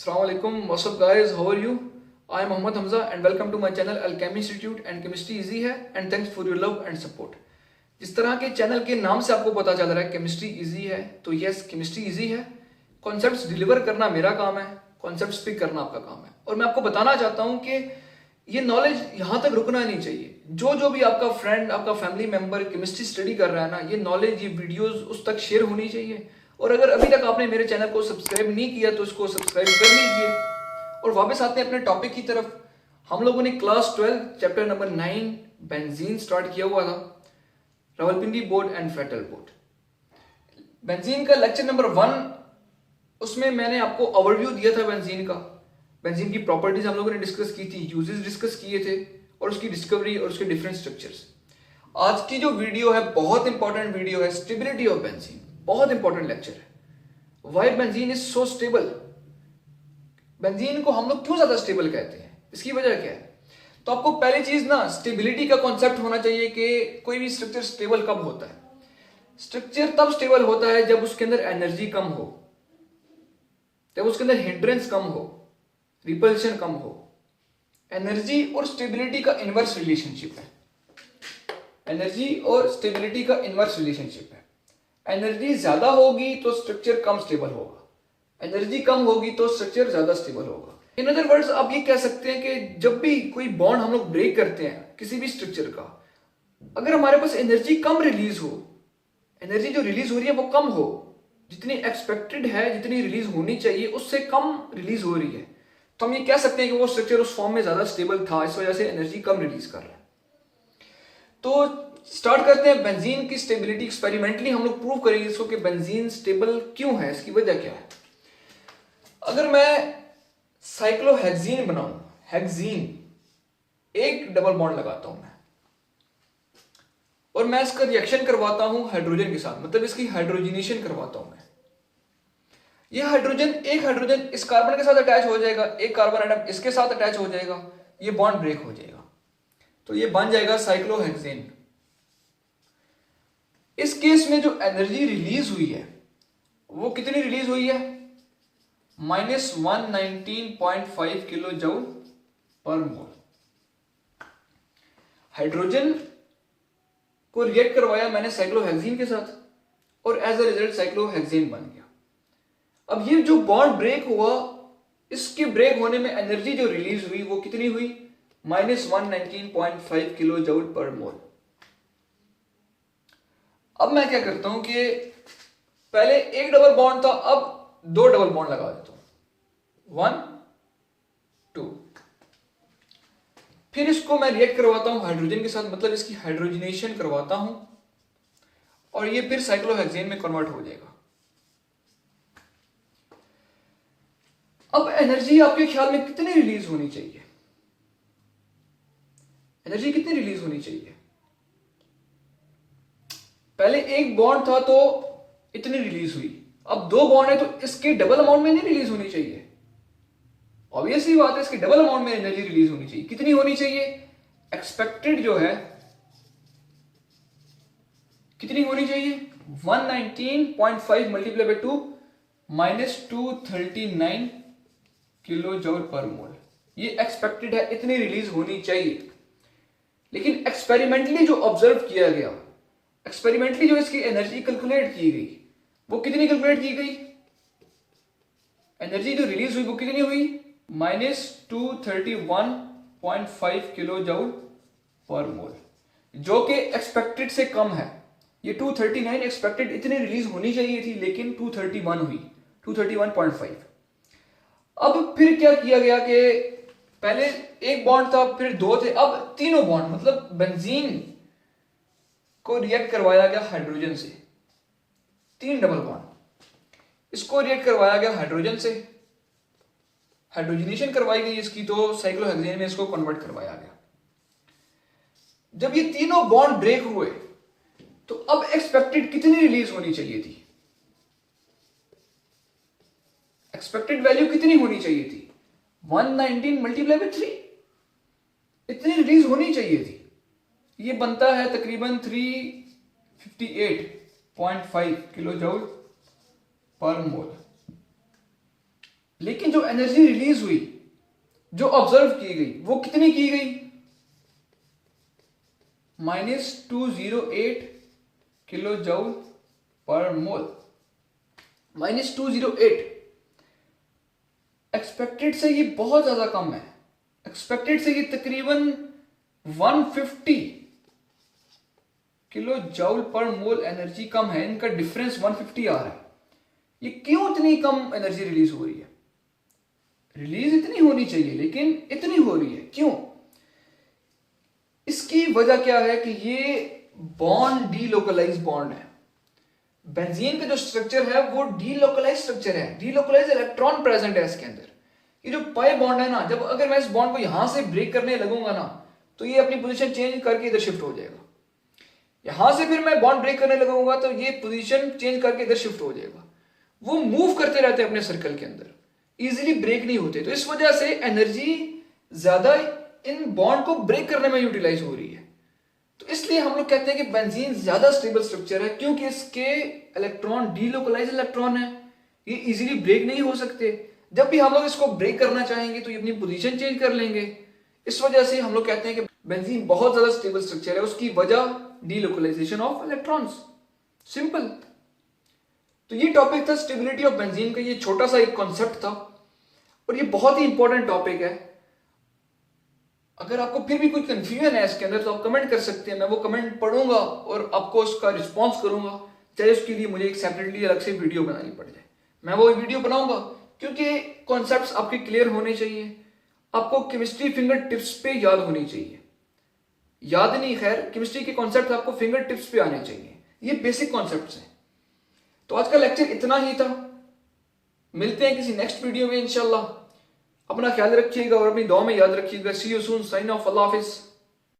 Assalamualaikum, what's up guys, how are you? I am Mohammad Hamza and welcome to my channel Alchemy Institute and Chemistry Easy है and thanks for your love and support. जिस तरह के channel के नाम से आपको पता चल रहा है केमिस्ट्री इजी है, तो यस केमिस्ट्री इजी है। कॉन्सेप्ट्स डिलीवर करना मेरा काम है, कॉन्सेप्ट्स पिक करना आपका काम है। और मैं आपको बताना चाहता हूँ कि ये नॉलेज यहाँ तक रुकना नहीं चाहिए। जो भी आपका फ्रेंड, आपका फैमिली मेंबर केमिस्ट्री स्टडी कर रहा है ना, ये नॉलेज, ये वीडियोस उस तक शेयर होनी चाहिए। और अगर अभी तक आपने मेरे चैनल को सब्सक्राइब नहीं किया तो इसको सब्सक्राइब कर लीजिए। और वापस आते हैं अपने टॉपिक की तरफ। हम लोगों ने class 12 chapter number 9 benzene start किया हुआ था, Rawalpindi board and federal board. Benzene का लेक्चर नंबर 1, उसमें मैंने आपको ओवरव्यू दिया था बेंजीन का। बेंजीन की प्रॉपर्टीज हम लोगों ने डिस्कस की थी, यूजेस डिस्कस किए थे और उसकी डिस्कवरी और उसके डिफरेंट स्ट्रक्चर्स। आज की जो वीडियो है बहुत इंपॉर्टेंट वीडियो है, स्टेबिलिटी ऑफ बेंजीन। बहुत इंपॉर्टेंट लेक्चर है। Why benzene is so stable. Benzene को हम लोग क्यों ज्यादा स्टेबल कहते हैं, इसकी वजह क्या है? तो आपको पहली चीज ना स्टेबिलिटी का कॉन्सेप्ट होना चाहिए कि कोई भी स्ट्रक्चर स्टेबल कब होता है। स्ट्रक्चर तब स्टेबल होता है जब उसके अंदर एनर्जी कम हो, जब उसके अंदर हिंड्रेंस कम हो, रिपल्शन कम हो। एनर्जी और स्टेबिलिटी का इनवर्स रिलेशनशिप है। एनर्जी और स्टेबिलिटी का इनवर्स रिलेशनशिप है। एनर्जी ज्यादा होगी तो स्ट्रक्चर कम स्टेबल होगा, एनर्जी कम होगी तो स्ट्रक्चर ज्यादा स्टेबल होगा। इन अदर वर्ड्स आप ये कह सकते हैं कि जब भी कोई बॉन्ड हम लोग ब्रेक करते हैं किसी भी स्ट्रक्चर का, अगर हमारे पास एनर्जी कम रिलीज हो, एनर्जी जो रिलीज हो रही है वो कम हो, जितनी एक्सपेक्टेड है, जितनी रिलीज होनी चाहिए उससे कम रिलीज हो रही है, तो हम ये कह सकते हैं कि वो स्ट्रक्चर उस फॉर्म में ज्यादा स्टेबल था, इस वजह से एनर्जी कम रिलीज कर रहा है। तो स्टार्ट करते हैं बेंजीन की स्टेबिलिटी। एक्सपेरिमेंटली हम लोग प्रूव करेंगे इसको कि बेंजीन स्टेबल क्यों है, इसकी वजह क्या है। अगर मैं साइक्लोहेक्सीन बनाऊं, हेक्सीन, एक डबल बॉन्ड लगाता हूं मैं और मैं इसका रिएक्शन करवाता हूं हाइड्रोजन के साथ, मतलब इसकी हाइड्रोजनेशन करवाता हूं मैं। यह हाइड्रोजन, एक हाइड्रोजन इस कार्बन के साथ अटैच हो जाएगा, एक कार्बन एटम इसके साथ अटैच हो जाएगा, ये बॉन्ड ब्रेक हो जाएगा, तो ये बन जाएगा साइक्लोहेक्सेन। इस केस में जो एनर्जी रिलीज हुई है वो कितनी रिलीज हुई है? -119.5 किलो जूल पर मोल। हाइड्रोजन को रिएक्ट करवाया मैंने साइक्लोहेक्सीन के साथ और एज अ रिजल्ट साइक्लोहेक्सेन बन गया। अब ये जो बॉन्ड ब्रेक हुआ, इसके ब्रेक होने में एनर्जी जो रिलीज हुई वो कितनी हुई? -119.5 किलो जूल पर मोल। अब मैं क्या करता हूं कि पहले एक डबल बॉन्ड था, अब 2 डबल बॉन्ड लगा देता हूं, 1 2। फिर इसको मैं रिएक्ट करवाता हूं हाइड्रोजन के साथ, मतलब इसकी हाइड्रोजनेशन करवाता हूं और ये फिर साइक्लोहेक्सेन में कन्वर्ट हो जाएगा। अब एनर्जी आपके ख्याल में कितनी रिलीज होनी चाहिए? एनर्जी कितनी रिलीज होनी चाहिए? पहले एक बॉन्ड था तो इतनी रिलीज हुई, अब 2 बॉन्ड है तो इसके डबल अमाउंट में नहीं रिलीज होनी चाहिए। ऑब्वियसली बात है, इसके डबल अमाउंट में एनर्जी रिलीज होनी चाहिए। कितनी होनी चाहिए? एक्सपेक्टेड जो है कितनी होनी चाहिए? 119.5 मल्टीप्लाई बाय 2 -239 किलो जूल पर मोल। ये एक्सपेक्टेड है, इतनी रिलीज होनी चाहिए। लेकिन एक्सपेरिमेंटली जो ऑब्जर्व किया गया, एक्सपेरिमेंटली जो इसकी एनर्जी कैलकुलेट की गई, वो कितनी कैलकुलेट की गई? एनर्जी जो रिलीज हुई वो कितनी हुई? -231.5 किलो जूल पर मोल, जो कि एक्सपेक्टेड से कम है। ये 239 एक्सपेक्टेड इतनी रिलीज होनी चाहिए थी, लेकिन 231 हुई, 231.5। अब फिर क्या किया गया कि पहले एक बॉन्ड था, फिर 2 थे, अब तीनों बॉन्ड, मतलब बेंजीन को रिएक्ट करवाया गया हाइड्रोजन से, 3 डबल बॉन्ड। इसको रिएक्ट करवाया गया हाइड्रोजन से, हाइड्रोजनेशन करवाई गई इसकी, तो साइक्लोहेक्सेन में इसको कन्वर्ट करवाया गया। जब ये तीनों बॉन्ड ब्रेक हुए तो अब एक्सपेक्टेड कितनी रिलीज होनी चाहिए थी? एक्सपेक्टेड वैल्यू कितनी होनी चाहिए थी? 119 मल्टीप्लाई बाय 3, इतनी रिलीज होनी चाहिए थी। ये बनता है तकरीबन 358.5 किलो जूल पर मोल। लेकिन जो एनर्जी रिलीज हुई, जो ऑब्जर्व की गई, वो कितनी की गई? -208 किलो जूल पर मोल। -208 एक्सपेक्टेड से ये बहुत ज्यादा कम है। एक्सपेक्टेड से ये तकरीबन 150 किलो जूल पर मोल एनर्जी कम है। इनका डिफरेंस 150 आ रहा है। ये क्यों इतनी कम एनर्जी रिलीज हो रही है? रिलीज इतनी होनी चाहिए लेकिन इतनी हो रही है क्यों? इसकी वजह क्या है कि ये बॉन्ड डीलोकलाइज बॉन्ड है। बेंजीन का जो स्ट्रक्चर है वो डीलोकलाइज स्ट्रक्चर है। डीलोकलाइज इलेक्ट्रॉन प्रेजेंट है इसके अंदर। ये जो पाई बॉन्ड है ना, जब अगर मैं इस बॉन्ड को यहां से ब्रेक करने लगूंगा ना, तो ये अपनी पोजीशन चेंज करके इधर शिफ्ट हो जाएगा। यहां से फिर मैं बॉन्ड ब्रेक करने लगूंगा तो ये पोजीशन चेंज करके इधर शिफ्ट हो जाएगा। वो मूव करते रहते हैं अपने सर्कल के अंदर, इजीली ब्रेक नहीं होते। तो इस वजह से एनर्जी ज्यादा इन बॉन्ड को ब्रेक करने में यूटिलाइज हो रही है। तो इसलिए हम लोग कहते हैं कि बेंजीन ज्यादा स्टेबल स्ट्रक्चर है, क्योंकि इसके इलेक्ट्रॉन डीलोकलाइज इलेक्ट्रॉन है, ये इजीली ब्रेक नहीं हो सकते। जब भी हम लोग इसको ब्रेक करना चाहेंगे तो ये अपनी पोजीशन चेंज कर लेंगे। इस वजह से हम लोग कहते हैं कि बेंजीन बहुत ज्यादा स्टेबल स्ट्रक्चर है। उसकी वजह डीलोकलाइजेशन ऑफ इलेक्ट्रॉन्स, सिंपल। तो ये टॉपिक था स्टेबिलिटी ऑफ बेंजीन का। ये छोटा सा एक कॉन्सेप्ट था और ये बहुत ही इंपॉर्टेंट टॉपिक है। अगर आपको फिर भी कोई कंफ्यूजन है इसके अंदर तो आप कमेंट कर सकते हैं। मैं वो कमेंट पढ़ूंगा और आपको उसका रिस्पॉन्स करूंगा, चाहे उसके लिए मुझे एक सेपरेटली अलग से वीडियो बनानी पड़ जाए। मैं वो वीडियो बनाऊंगा क्योंकि कॉन्सेप्ट्स आपके क्लियर होने चाहिए। आपको केमिस्ट्री फिंगर टिप्स पे याद होनी चाहिए। याद नहीं, खैर केमिस्ट्री के कॉन्सेप्ट आपको फिंगर टिप्स पे आने चाहिए। ये बेसिक कॉन्सेप्ट्स हैं। तो आज का लेक्चर इतना ही था। मिलते हैं किसी नेक्स्ट वीडियो में इंशाल्लाह। अपना ख्याल रखिएगा और अपनी दुआ में याद रखिएगा। See you soon. Sign off. अल्लाह हाफिज।